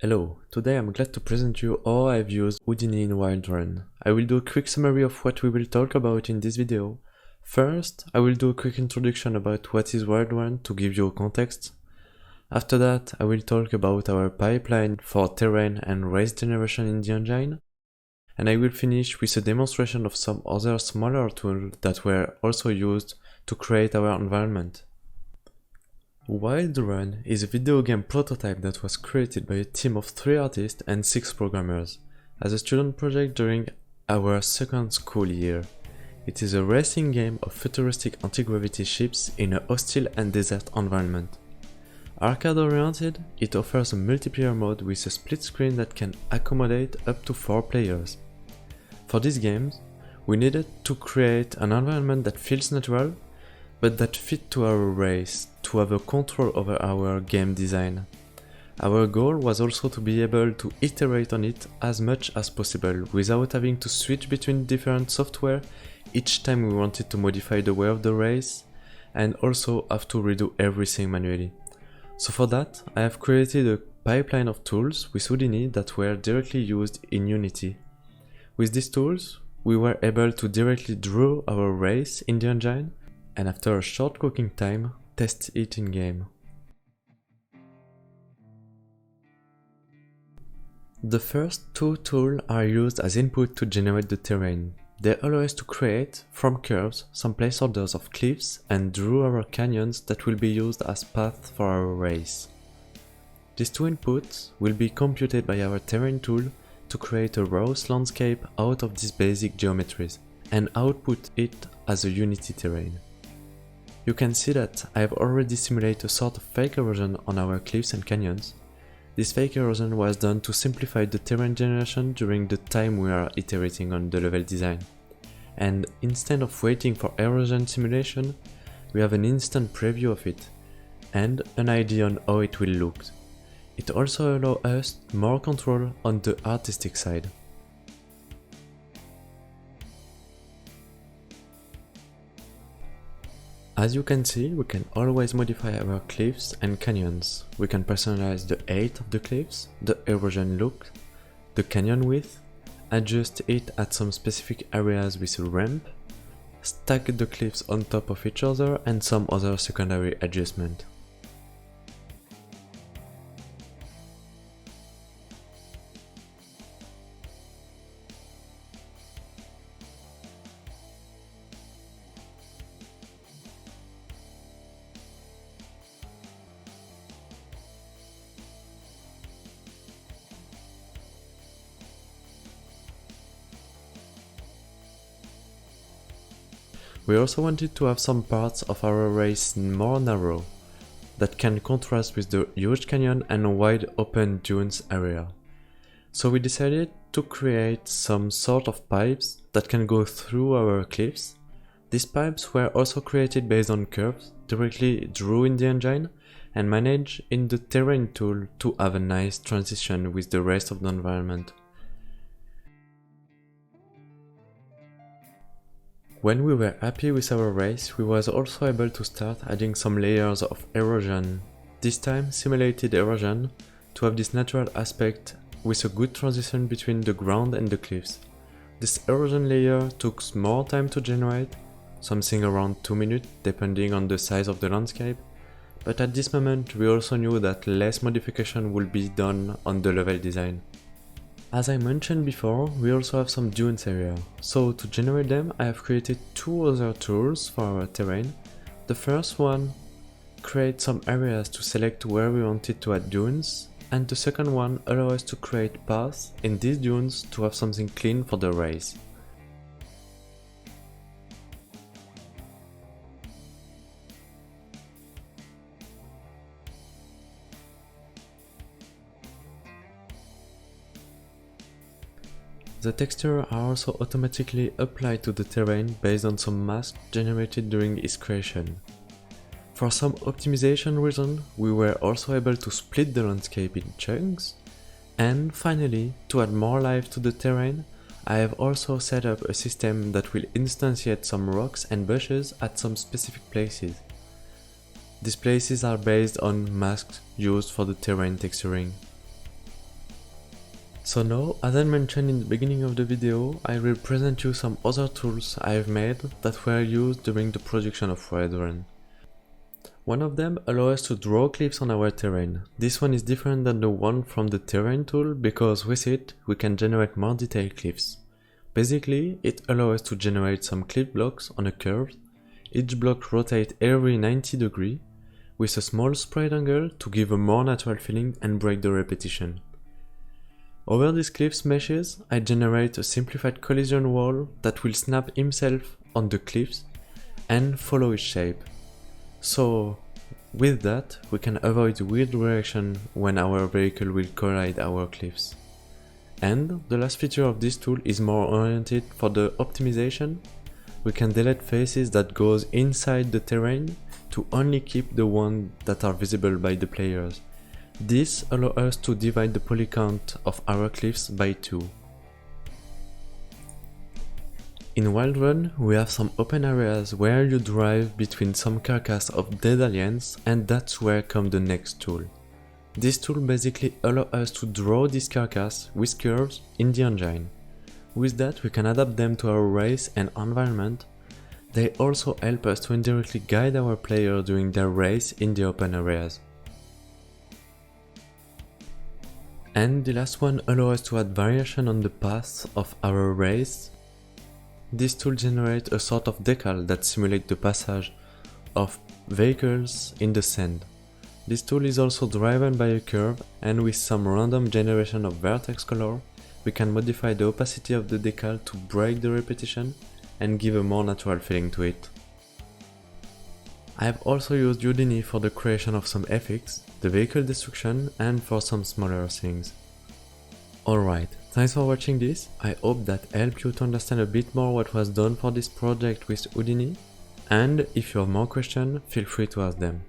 Hello, today I'm glad to present you how I've used Houdini in Wildrun. I will do a quick summary of what we will talk about in this video. First, I will do a quick introduction about what is Wildrun to give you a context. After that, I will talk about our pipeline for terrain and race generation in the engine. And I will finish with a demonstration of some other smaller tools that were also used to create our environment. Wildrun is a video game prototype that was created by a team of 3 artists and 6 programmers as a student project during our second school year. It is a racing game of futuristic anti-gravity ships in a hostile and desert environment. Arcade oriented, it offers a multiplayer mode with a split screen that can accommodate up to 4 players. For this game, we needed to create an environment that feels natural, but that fit to our race, to have a control over our game design. Our goal was also to be able to iterate on it as much as possible without having to switch between different software each time we wanted to modify the way of the race, and also have to redo everything manually. So for that, I have created a pipeline of tools with Houdini that were directly used in Unity. With these tools, we were able to directly draw our race in the engine, and after a short cooking time, test it in game. The first 2 tools are used as input to generate the terrain. They allow us to create, from curves, some placeholders of cliffs and draw our canyons that will be used as paths for our race. These 2 inputs will be computed by our terrain tool to create a raw landscape out of these basic geometries and output it as a Unity terrain. You can see that I have already simulated a sort of fake erosion on our cliffs and canyons. This fake erosion was done to simplify the terrain generation during the time we are iterating on the level design. And instead of waiting for erosion simulation, we have an instant preview of it and an idea on how it will look. It also allows us more control on the artistic side. As you can see, we can always modify our cliffs and canyons. We can personalize the height of the cliffs, the erosion look, the canyon width, adjust it at some specific areas with a ramp, stack the cliffs on top of each other, and some other secondary adjustment. We also wanted to have some parts of our race more narrow, that can contrast with the huge canyon and wide open dunes area. So we decided to create some sort of pipes that can go through our cliffs. These pipes were also created based on curves, directly drew in the engine, and managed in the terrain tool to have a nice transition with the rest of the environment. When we were happy with our race, we was also able to start adding some layers of erosion, this time simulated erosion, to have this natural aspect with a good transition between the ground and the cliffs. This erosion layer took more time to generate, something around 2 minutes depending on the size of the landscape, but at this moment we also knew that less modification would be done on the level design. As I mentioned before, we also have some dunes area, so to generate them I have created 2 other tools for our terrain. The first one creates some areas to select where we wanted to add dunes, and the second one allows us to create paths in these dunes to have something clean for the race. The textures are also automatically applied to the terrain based on some masks generated during its creation. For some optimization reason, we were also able to split the landscape in chunks. And finally, to add more life to the terrain, I have also set up a system that will instantiate some rocks and bushes at some specific places. These places are based on masks used for the terrain texturing. So now, as I mentioned in the beginning of the video, I will present you some other tools I've made that were used during the production of Run. One of them allows us to draw cliffs on our terrain. This one is different than the one from the terrain tool because with it, we can generate more detailed cliffs. Basically, it allows us to generate some cliff blocks on a curve. Each block rotates every 90 degrees, with a small spread angle to give a more natural feeling and break the repetition. Over these cliffs meshes, I generate a simplified collision wall that will snap himself on the cliffs and follow its shape. So with that, we can avoid weird reaction when our vehicle will collide our cliffs. And the last feature of this tool is more oriented for the optimization. We can delete faces that goes inside the terrain to only keep the ones that are visible by the players. This allows us to divide the poly count of our cliffs by 2. In Wild Run, we have some open areas where you drive between some carcass of dead aliens, and that's where comes the next tool. This tool basically allows us to draw this carcass with curves in the engine. With that, we can adapt them to our race and environment. They also help us to indirectly guide our player during their race in the open areas. And the last one allows us to add variation on the path of our race. This tool generates a sort of decal that simulates the passage of vehicles in the sand. This tool is also driven by a curve, and with some random generation of vertex color, we can modify the opacity of the decal to break the repetition and give a more natural feeling to it. I have also used Houdini for the creation of some effects, the vehicle destruction, and for some smaller things. Alright, thanks for watching this. I hope that helped you to understand a bit more what was done for this project with Houdini, and if you have more questions, feel free to ask them.